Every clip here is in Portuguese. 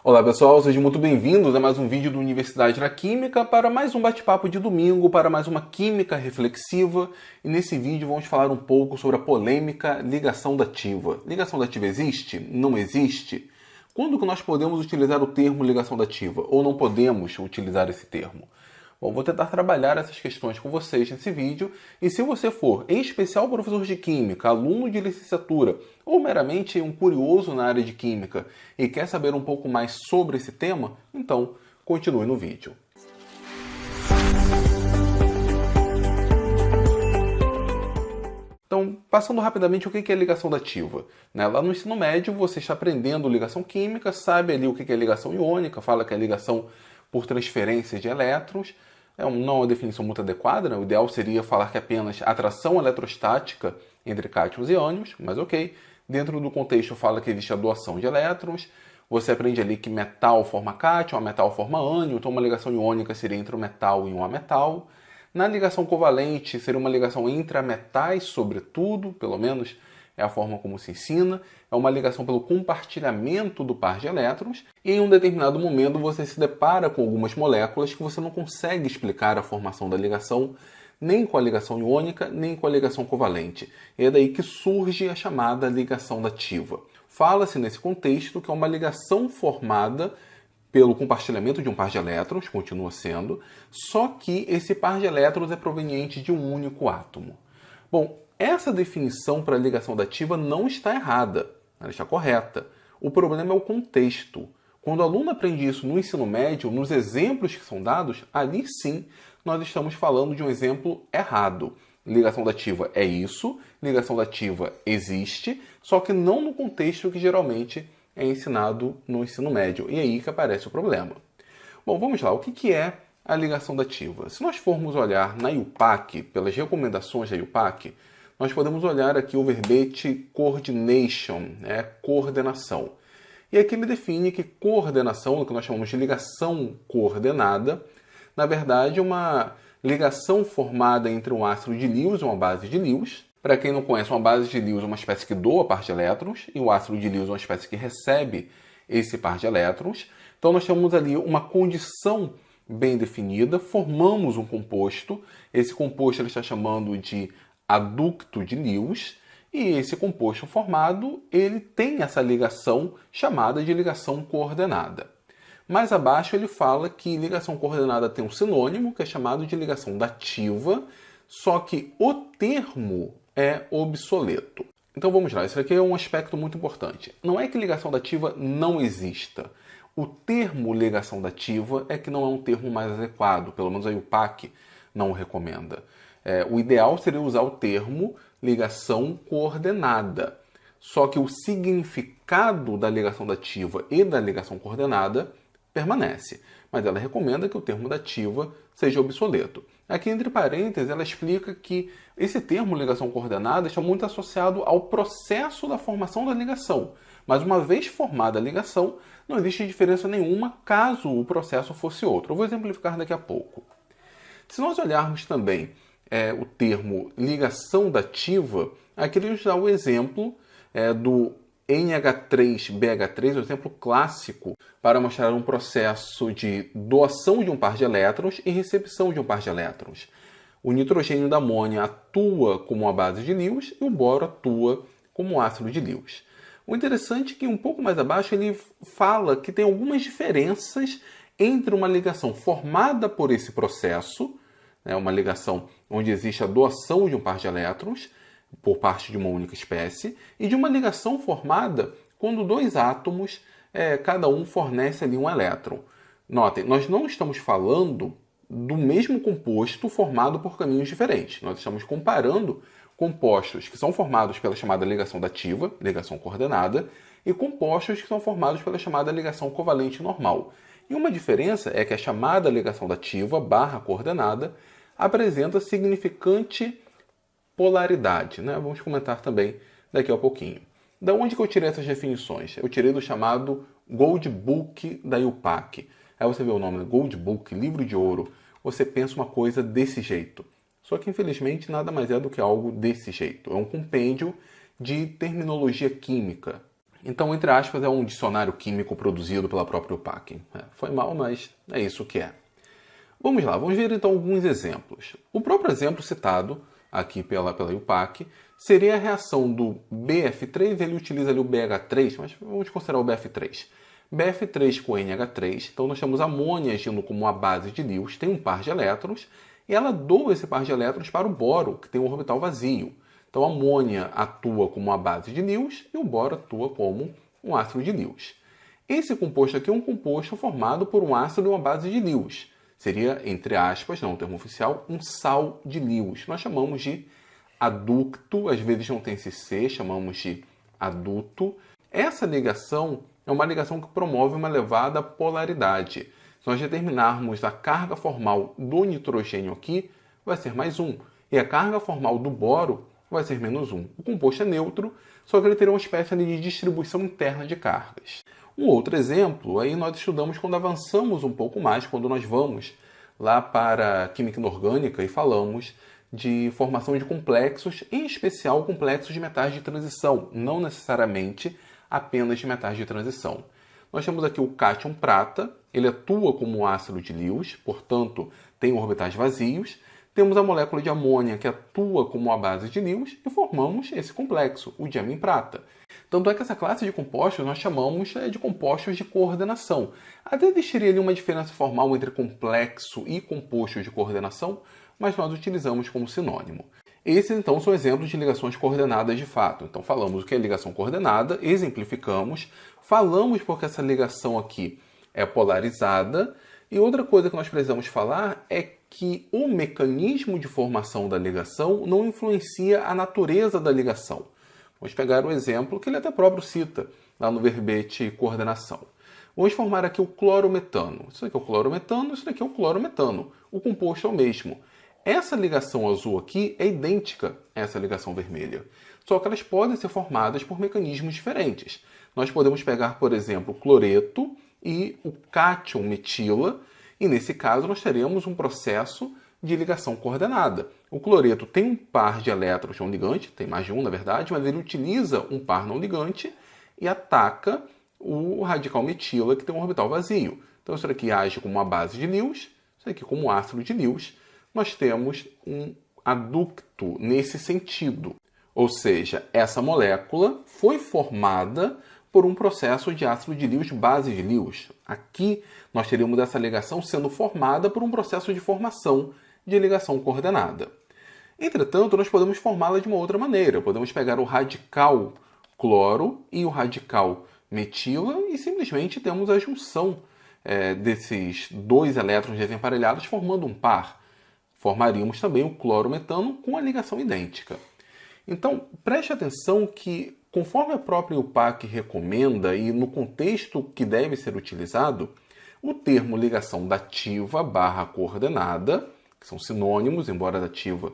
Olá pessoal, sejam muito bem-vindos a mais um vídeo do Universidade da Química para mais um bate-papo de domingo, para mais uma química reflexiva. E nesse vídeo vamos falar um pouco sobre a polêmica ligação dativa. Ligação dativa existe? Não existe? Quando que nós podemos utilizar o termo ligação dativa ou não podemos utilizar esse termo? Bom, vou tentar trabalhar essas questões com vocês nesse vídeo, e se você for, em especial, professor de Química, aluno de licenciatura, ou meramente um curioso na área de Química e quer saber um pouco mais sobre esse tema, então continue no vídeo. Então, passando rapidamente o que é ligação dativa. Lá no ensino médio, você está aprendendo ligação química, sabe ali o que é ligação iônica, fala que é ligação por transferência de elétrons. Não é uma definição muito adequada, né? O ideal seria falar que é apenas atração eletrostática entre cátions e ânions, mas ok. Dentro do contexto fala que existe a doação de elétrons. Você aprende ali que metal forma cátion, a metal forma ânion, então uma ligação iônica seria entre um metal e um ametal. Na ligação covalente seria uma ligação entre ametais, sobretudo, pelo menos é a forma como se ensina. É uma ligação pelo compartilhamento do par de elétrons. E em um determinado momento você se depara com algumas moléculas que você não consegue explicar a formação da ligação, nem com a ligação iônica, nem com a ligação covalente. E é daí que surge a chamada ligação dativa. Fala-se nesse contexto que é uma ligação formada pelo compartilhamento de um par de elétrons, continua sendo, só que esse par de elétrons é proveniente de um único átomo. Bom, essa definição para a ligação dativa não está errada, ela está correta. O problema é o contexto. Quando o aluno aprende isso no ensino médio, nos exemplos que são dados, ali sim nós estamos falando de um exemplo errado. Ligação dativa é isso, ligação dativa existe, só que não no contexto que geralmente é ensinado no ensino médio. E aí que aparece o problema. Bom, vamos lá. O que é a ligação dativa? Se nós formos olhar na IUPAC, pelas recomendações da IUPAC, nós podemos olhar aqui o verbete coordination, coordenação. E aqui ele define que coordenação, o que nós chamamos de ligação coordenada, na verdade é uma ligação formada entre um ácido de Lewis e uma base de Lewis. Para quem não conhece, uma base de Lewis é uma espécie que doa par de elétrons e o ácido de Lewis é uma espécie que recebe esse par de elétrons. Então nós temos ali uma condição bem definida, formamos um composto. Esse composto ele está chamando de adducto de Lewis, e esse composto formado ele tem essa ligação chamada de ligação coordenada. Mais abaixo ele fala que ligação coordenada tem um sinônimo, que é chamado de ligação dativa, só que o termo é obsoleto. Então vamos lá, isso aqui é um aspecto muito importante. Não é que ligação dativa não exista. O termo ligação dativa é que não é um termo mais adequado, pelo menos a IUPAC não o recomenda. O ideal seria usar o termo ligação coordenada. Só que o significado da ligação dativa e da ligação coordenada permanece. Mas ela recomenda que o termo dativa seja obsoleto. Aqui, entre parênteses, ela explica que esse termo ligação coordenada está muito associado ao processo da formação da ligação. Mas uma vez formada a ligação, não existe diferença nenhuma caso o processo fosse outro. Eu vou exemplificar daqui a pouco. Se nós olharmos também o termo ligação dativa, aqui ele nos dá o exemplo do NH3BH3, o exemplo clássico para mostrar um processo de doação de um par de elétrons e recepção de um par de elétrons. O nitrogênio da amônia atua como uma base de Lewis e o boro atua como um ácido de Lewis. O interessante é que um pouco mais abaixo ele fala que tem algumas diferenças entre uma ligação formada por esse processo, uma ligação onde existe a doação de um par de elétrons por parte de uma única espécie, e de uma ligação formada quando dois átomos, cada um fornece ali um elétron. Notem, nós não estamos falando do mesmo composto formado por caminhos diferentes. Nós estamos comparando compostos que são formados pela chamada ligação dativa, ligação coordenada, e compostos que são formados pela chamada ligação covalente normal. E uma diferença é que a chamada ligação dativa / coordenada apresenta significante polaridade. Vamos comentar também daqui a pouquinho. Da onde que eu tirei essas definições? Eu tirei do chamado Gold Book da IUPAC. Aí você vê o nome, Gold Book, livro de ouro. Você pensa uma coisa desse jeito. Só que, infelizmente, nada mais é do que algo desse jeito. É um compêndio de terminologia química. Então, entre aspas, é um dicionário químico produzido pela própria UPAC. Foi mal, mas é isso que é. Vamos lá, vamos ver então alguns exemplos. O próprio exemplo citado aqui pela UPAC seria a reação do BF3, ele utiliza ali o BH3, mas vamos considerar o BF3. BF3 com NH3, então nós temos amônia agindo como uma base de Lewis, tem um par de elétrons, e ela doa esse par de elétrons para o boro, que tem um orbital vazio. Então a amônia atua como uma base de Lewis e o boro atua como um ácido de Lewis. Esse composto aqui é um composto formado por um ácido e uma base de Lewis. Seria, entre aspas, não é um termo oficial, um sal de Lewis. Nós chamamos de aducto, às vezes não tem esse C, chamamos de aduto. Essa ligação é uma ligação que promove uma elevada polaridade. Se nós determinarmos a carga formal do nitrogênio aqui, vai ser mais 1. E a carga formal do boro vai ser menos 1. O composto é neutro, só que ele teria uma espécie de distribuição interna de cargas. Um outro exemplo, aí nós estudamos quando avançamos um pouco mais, quando nós vamos lá para a química inorgânica e falamos de formação de complexos, em especial complexos de metais de transição, não necessariamente apenas de metais de transição. Nós temos aqui o cátion prata, ele atua como um ácido de Lewis, portanto tem orbitais vazios. Temos a molécula de amônia que atua como uma base de Lewis e formamos esse complexo, o diamine prata. Tanto é que essa classe de compostos nós chamamos de compostos de coordenação. Até existiria ali uma diferença formal entre complexo e composto de coordenação, mas nós utilizamos como sinônimo. Esses, então, são exemplos de ligações coordenadas de fato. Então, falamos o que é ligação coordenada, exemplificamos, falamos porque essa ligação aqui é polarizada, e outra coisa que nós precisamos falar é que o mecanismo de formação da ligação não influencia a natureza da ligação. Vamos pegar o exemplo que ele até próprio cita lá no verbete coordenação. Vamos formar aqui o clorometano. Isso aqui é o clorometano, isso aqui é o clorometano. O composto é o mesmo. Essa ligação azul aqui é idêntica a essa ligação vermelha. Só que elas podem ser formadas por mecanismos diferentes. Nós podemos pegar, por exemplo, o cloreto e o cátion metila, e nesse caso nós teremos um processo de ligação coordenada. O cloreto tem um par de elétrons não ligante, tem mais de um na verdade, mas ele utiliza um par não ligante e ataca o radical metila que tem um orbital vazio. Então isso aqui age como uma base de Lewis, isso aqui como um ácido de Lewis. Nós temos um aducto nesse sentido. Ou seja, essa molécula foi formada por um processo de ácido de Lewis, base de Lewis. Aqui nós teríamos essa ligação sendo formada por um processo de formação de ligação coordenada. Entretanto, nós podemos formá-la de uma outra maneira. Podemos pegar o radical cloro e o radical metila e simplesmente temos a junção desses dois elétrons desemparelhados formando um par. Formaríamos também o clorometano com a ligação idêntica. Então, preste atenção que, conforme a própria UPAC recomenda e no contexto que deve ser utilizado, o termo ligação dativa / coordenada, que são sinônimos, embora dativa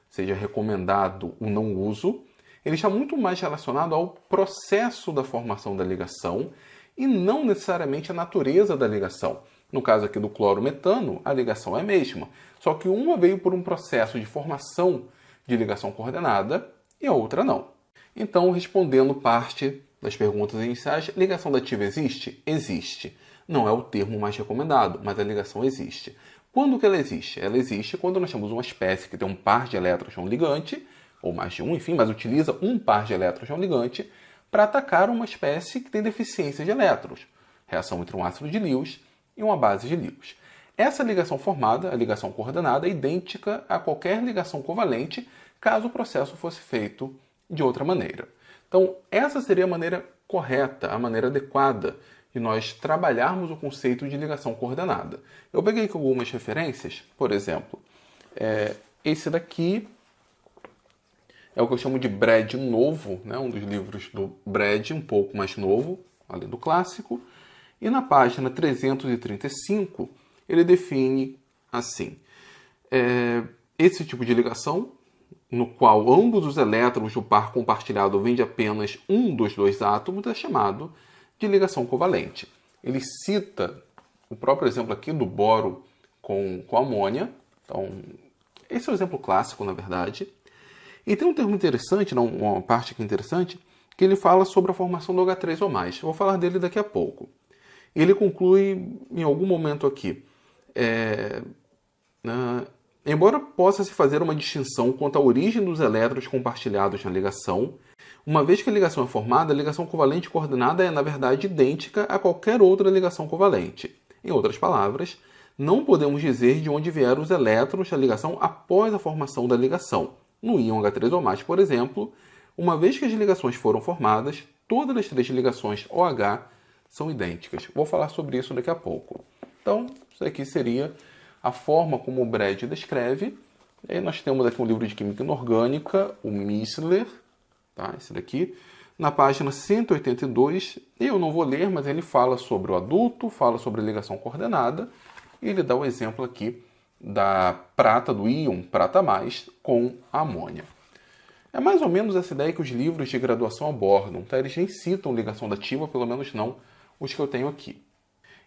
seja recomendado o não uso, ele está muito mais relacionado ao processo da formação da ligação e não necessariamente à natureza da ligação. No caso aqui do clorometano, a ligação é a mesma, só que uma veio por um processo de formação de ligação coordenada e a outra não. Então, respondendo parte das perguntas iniciais, ligação dativa existe? Existe. Não é o termo mais recomendado, mas a ligação existe. Quando que ela existe? Ela existe quando nós temos uma espécie que tem um par de elétrons não ligante, ou mais de um, enfim, mas utiliza um par de elétrons não ligante para atacar uma espécie que tem deficiência de elétrons. Reação entre um ácido de Lewis e uma base de Lewis. Essa ligação formada, a ligação coordenada, é idêntica a qualquer ligação covalente, caso o processo fosse feito de outra maneira. Então, essa seria a maneira correta, a maneira adequada de nós trabalharmos o conceito de ligação coordenada. Eu peguei aqui algumas referências, por exemplo, esse daqui é o que eu chamo de Brad novo, né? Um dos livros do Brad, um pouco mais novo, além do clássico. E na página 335, ele define assim, esse tipo de ligação, no qual ambos os elétrons do par compartilhado vêm de apenas um dos dois átomos, é chamado de ligação covalente. Ele cita o próprio exemplo aqui do boro com amônia. Então, esse é o exemplo clássico, na verdade. E tem um termo interessante, uma parte aqui interessante, que ele fala sobre a formação do H3 ou mais. Eu vou falar dele daqui a pouco. Ele conclui em algum momento aqui. Embora possa-se fazer uma distinção quanto à origem dos elétrons compartilhados na ligação, uma vez que a ligação é formada, a ligação covalente coordenada é, na verdade, idêntica a qualquer outra ligação covalente. Em outras palavras, não podemos dizer de onde vieram os elétrons da ligação após a formação da ligação. No íon H3 ou mais, por exemplo, uma vez que as ligações foram formadas, todas as três ligações OH são idênticas. Vou falar sobre isso daqui a pouco. Então, isso aqui seria a forma como o Brad descreve. E aí nós temos aqui um livro de Química Inorgânica, o Missler, tá? Esse daqui, na página 182. Eu não vou ler, mas ele fala sobre o adulto, fala sobre a ligação coordenada, e ele dá o exemplo aqui da prata, do íon prata mais, com a amônia. É mais ou menos essa ideia que os livros de graduação abordam, tá? Eles nem citam ligação dativa, pelo menos não os que eu tenho aqui.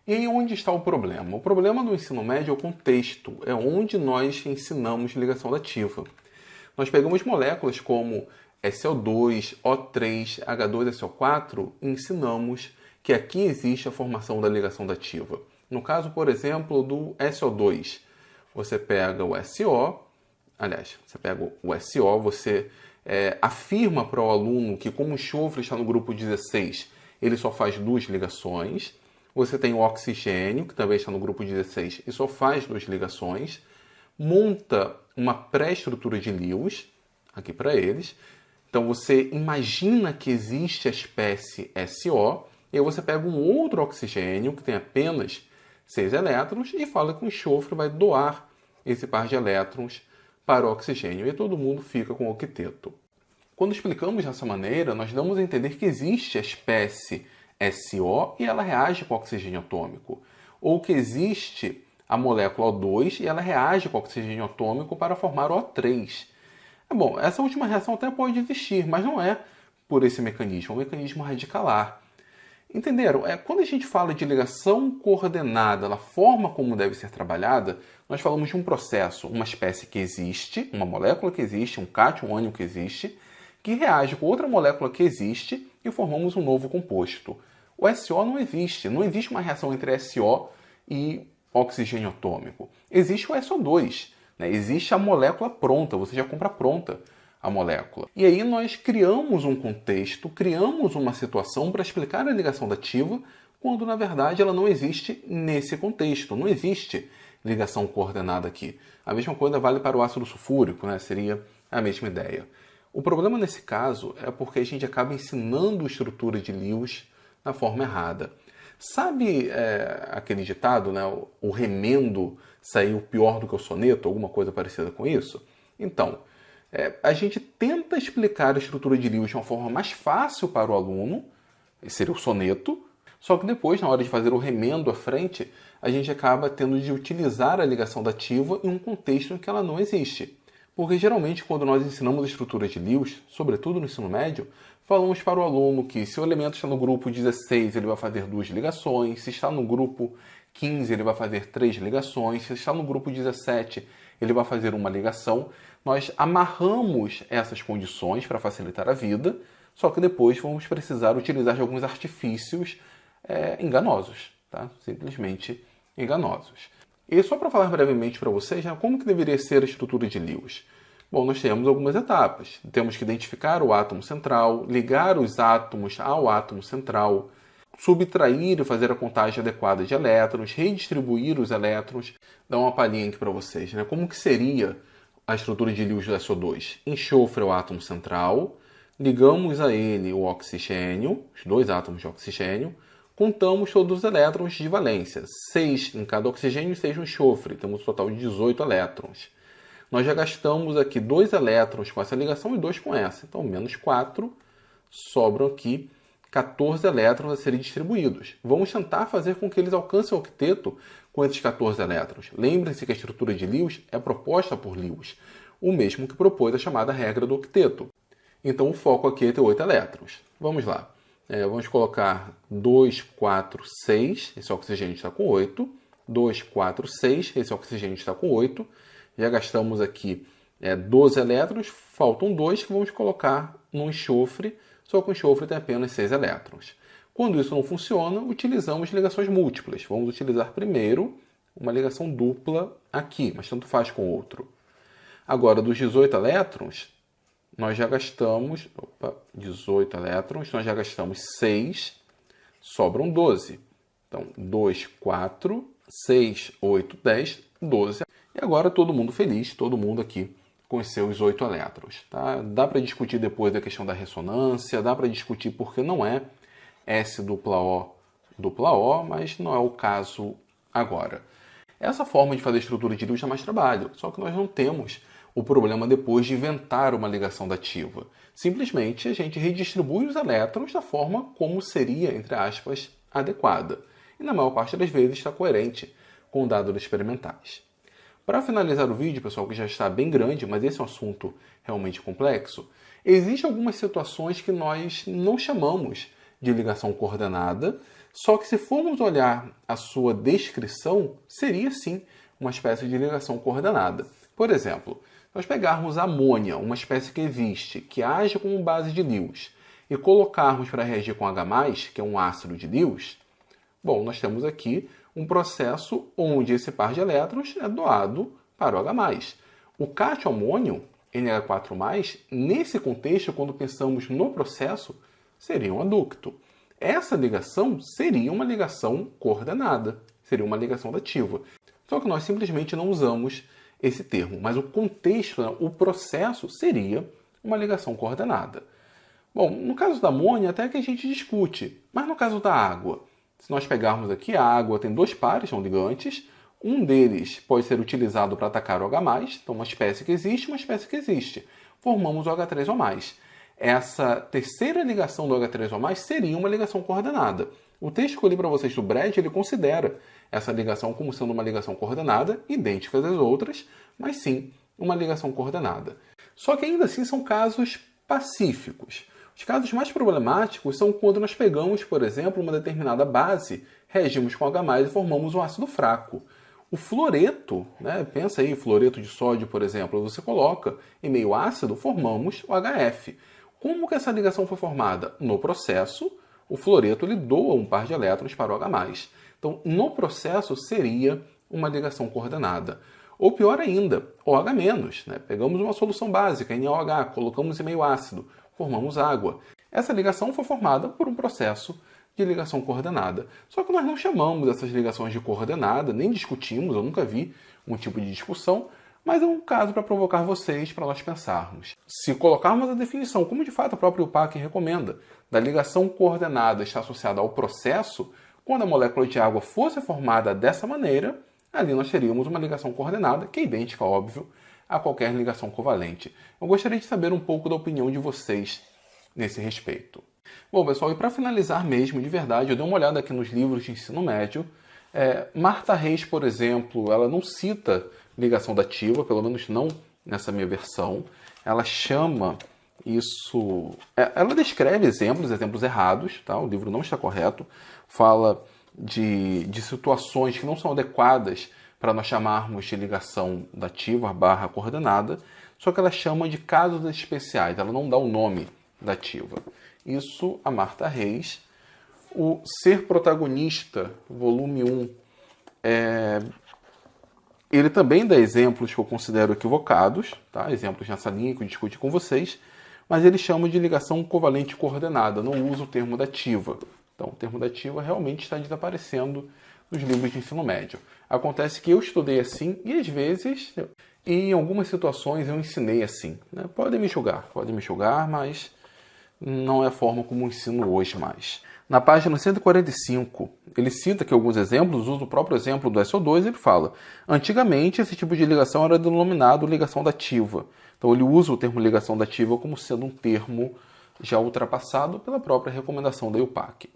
E aí onde está o problema? O problema do ensino médio é o contexto, é onde nós ensinamos ligação dativa. Nós pegamos moléculas como SO2, O3, H2SO4 e ensinamos que aqui existe a formação da ligação dativa. No caso, por exemplo, do SO2, você pega o SO, você afirma para o aluno que como o enxofre está no grupo 16, ele só faz duas ligações. Você tem o oxigênio, que também está no grupo 16, e só faz duas ligações. Monta uma pré-estrutura de Lewis, aqui para eles. Então você imagina que existe a espécie SO, e aí você pega um outro oxigênio, que tem apenas 6 elétrons, e fala que o enxofre vai doar esse par de elétrons para o oxigênio, e todo mundo fica com o octeto. Quando explicamos dessa maneira, nós damos a entender que existe a espécie SO e ela reage com o oxigênio atômico, ou que existe a molécula O2 e ela reage com o oxigênio atômico para formar o O3. Bom, essa última reação até pode existir, mas não é por esse mecanismo, é um mecanismo radicalar. Entenderam? Quando a gente fala de ligação coordenada, a forma como deve ser trabalhada, nós falamos de um processo, uma espécie que existe, uma molécula que existe, um cátion, um ânion que existe, que reage com outra molécula que existe e formamos um novo composto. O SO não existe uma reação entre SO e oxigênio atômico. Existe o SO2, né? Existe a molécula pronta, você já compra pronta a molécula. E aí nós criamos um contexto, criamos uma situação para explicar a ligação dativa, quando na verdade ela não existe nesse contexto, não existe ligação coordenada aqui. A mesma coisa vale para o ácido sulfúrico, né? Seria a mesma ideia. O problema nesse caso é porque a gente acaba ensinando estrutura de Lewis na forma errada. Sabe aquele ditado, né? O remendo saiu pior do que o soneto, alguma coisa parecida com isso? Então, a gente tenta explicar a estrutura de Lewis de uma forma mais fácil para o aluno, esse seria o soneto, só que depois, na hora de fazer o remendo à frente, a gente acaba tendo de utilizar a ligação dativa em um contexto em que ela não existe. Porque geralmente quando nós ensinamos a estrutura de Lewis, sobretudo no ensino médio, falamos para o aluno que se o elemento está no grupo 16, ele vai fazer 2 ligações, se está no grupo 15, ele vai fazer 3 ligações, se está no grupo 17, ele vai fazer uma ligação. Nós amarramos essas condições para facilitar a vida, só que depois vamos precisar utilizar de alguns artifícios enganosos, tá? Simplesmente enganosos. E só para falar brevemente para vocês, como que deveria ser a estrutura de Lewis? Bom, nós temos algumas etapas. Temos que identificar o átomo central, ligar os átomos ao átomo central, subtrair e fazer a contagem adequada de elétrons, redistribuir os elétrons. Dar uma palhinha aqui para vocês, né? Como que seria a estrutura de Lewis do SO2? Enxofre é o átomo central, ligamos a ele o oxigênio, os 2 átomos de oxigênio, contamos todos os elétrons de valência, 6 em cada oxigênio e 6 no enxofre, temos um total de 18 elétrons. Nós já gastamos aqui 2 elétrons com essa ligação e 2 com essa, então menos 4, sobram aqui 14 elétrons a serem distribuídos. Vamos tentar fazer com que eles alcancem o octeto com esses 14 elétrons. Lembrem-se que a estrutura de Lewis é proposta por Lewis, o mesmo que propôs a chamada regra do octeto. Então o foco aqui é ter 8 elétrons. Vamos lá. Vamos colocar 2, 4, 6, esse oxigênio está com 8. 2, 4, 6, esse oxigênio está com 8. Já gastamos aqui 12 elétrons, faltam 2 que vamos colocar no enxofre, só que o enxofre tem apenas 6 elétrons. Quando isso não funciona, utilizamos ligações múltiplas. Vamos utilizar primeiro uma ligação dupla aqui, mas tanto faz com o outro. Agora, dos 18 elétrons, nós já gastamos 18 elétrons, nós já gastamos 6, sobram 12. Então, 2, 4, 6, 8, 10, 12. E agora todo mundo feliz, todo mundo aqui com os seus 8 elétrons. Tá? Dá para discutir depois da questão da ressonância, dá para discutir porque não é S-O-O, mas não é o caso agora. Essa forma de fazer estrutura de luz dá mais trabalho, só que nós não temos o problema depois de inventar uma ligação dativa. Simplesmente a gente redistribui os elétrons da forma como seria, entre aspas, adequada. E na maior parte das vezes está coerente com dados experimentais. Para finalizar o vídeo, pessoal, que já está bem grande, mas esse é um assunto realmente complexo, existem algumas situações que nós não chamamos de ligação coordenada, só que se formos olhar a sua descrição, seria sim uma espécie de ligação coordenada. Por exemplo, nós pegarmos a amônia, uma espécie que existe, que age como base de Lewis, e colocarmos para reagir com H+, que é um ácido de Lewis, bom, nós temos aqui um processo onde esse par de elétrons é doado para o H+. O cátio amônio, NH4+, nesse contexto, quando pensamos no processo, seria um adducto. Essa ligação seria uma ligação coordenada, seria uma ligação dativa. Só que nós simplesmente não usamos esse termo, mas o contexto, o processo seria uma ligação coordenada. Bom, no caso da amônia até que a gente discute, mas no caso da água, se nós pegarmos aqui a água, tem 2 pares, são ligantes, um deles pode ser utilizado para atacar o H+, então uma espécie que existe, formamos o H3O+. Essa terceira ligação do H3O+, seria uma ligação coordenada. O texto que eu li para vocês do Brad, ele considera essa ligação como sendo uma ligação coordenada, idêntica às outras, mas sim uma ligação coordenada. Só que ainda assim são casos pacíficos. Os casos mais problemáticos são quando nós pegamos, por exemplo, uma determinada base, reagimos com H+, e formamos um ácido fraco. O fluoreto, pensa aí, fluoreto de sódio, por exemplo, você coloca em meio ácido, formamos o HF. Como que essa ligação foi formada? No processo, o fluoreto ele doa um par de elétrons para o H+. Então, no processo, seria uma ligação coordenada. Ou pior ainda, OH-. Pegamos uma solução básica, NaOH, colocamos em meio ácido, formamos água. Essa ligação foi formada por um processo de ligação coordenada. Só que nós não chamamos essas ligações de coordenada, nem discutimos, eu nunca vi um tipo de discussão, mas é um caso para provocar vocês, para nós pensarmos. Se colocarmos a definição, como de fato a própria UPAC recomenda, da ligação coordenada está associada ao processo, quando a molécula de água fosse formada dessa maneira, ali nós teríamos uma ligação coordenada, que é idêntica, óbvio, a qualquer ligação covalente. Eu gostaria de saber um pouco da opinião de vocês nesse respeito. Bom, pessoal, e para finalizar mesmo, de verdade, eu dei uma olhada aqui nos livros de ensino médio. Martha Reis, por exemplo, ela não cita ligação dativa, pelo menos não nessa minha versão. Ela chama isso... Ela descreve exemplos errados, tá? O livro não está correto. Fala de situações que não são adequadas para nós chamarmos de ligação dativa / coordenada, só que ela chama de casos especiais, ela não dá o nome dativa. Isso a Martha Reis. O Ser Protagonista, volume 1, ele também dá exemplos que eu considero equivocados, tá? Exemplos nessa linha que eu discuti com vocês, mas ele chama de ligação covalente coordenada, não usa o termo dativa. Então, o termo dativa realmente está desaparecendo nos livros de ensino médio. Acontece que eu estudei assim e às vezes, em algumas situações, eu ensinei assim. Podem me julgar, mas não é a forma como eu ensino hoje mais. Na página 145, ele cita que alguns exemplos, usa o próprio exemplo do SO2, ele fala: antigamente esse tipo de ligação era denominado ligação dativa. Então ele usa o termo ligação dativa como sendo um termo já ultrapassado pela própria recomendação da IUPAC.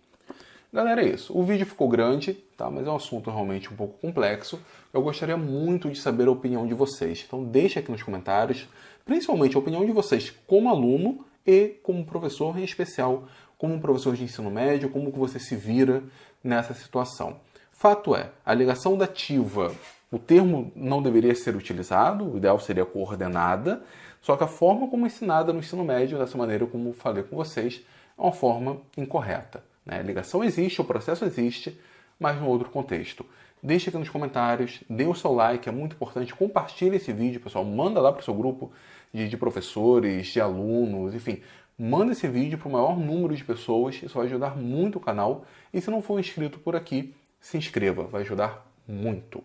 Galera, é isso. O vídeo ficou grande, tá? Mas é um assunto realmente um pouco complexo. Eu gostaria muito de saber a opinião de vocês. Então deixe aqui nos comentários, principalmente a opinião de vocês como aluno e como professor, em especial como um professor de ensino médio, como que você se vira nessa situação. Fato é, a ligação dativa, o termo não deveria ser utilizado, o ideal seria coordenada, só que a forma como ensinada no ensino médio, dessa maneira como falei com vocês, é uma forma incorreta, né? A ligação existe, o processo existe, mas no outro contexto. Deixe aqui nos comentários, dê o seu like, é muito importante, compartilhe esse vídeo, pessoal, manda lá para o seu grupo de professores, de alunos, enfim, manda esse vídeo para o maior número de pessoas, isso vai ajudar muito o canal, e se não for inscrito por aqui, se inscreva, vai ajudar muito.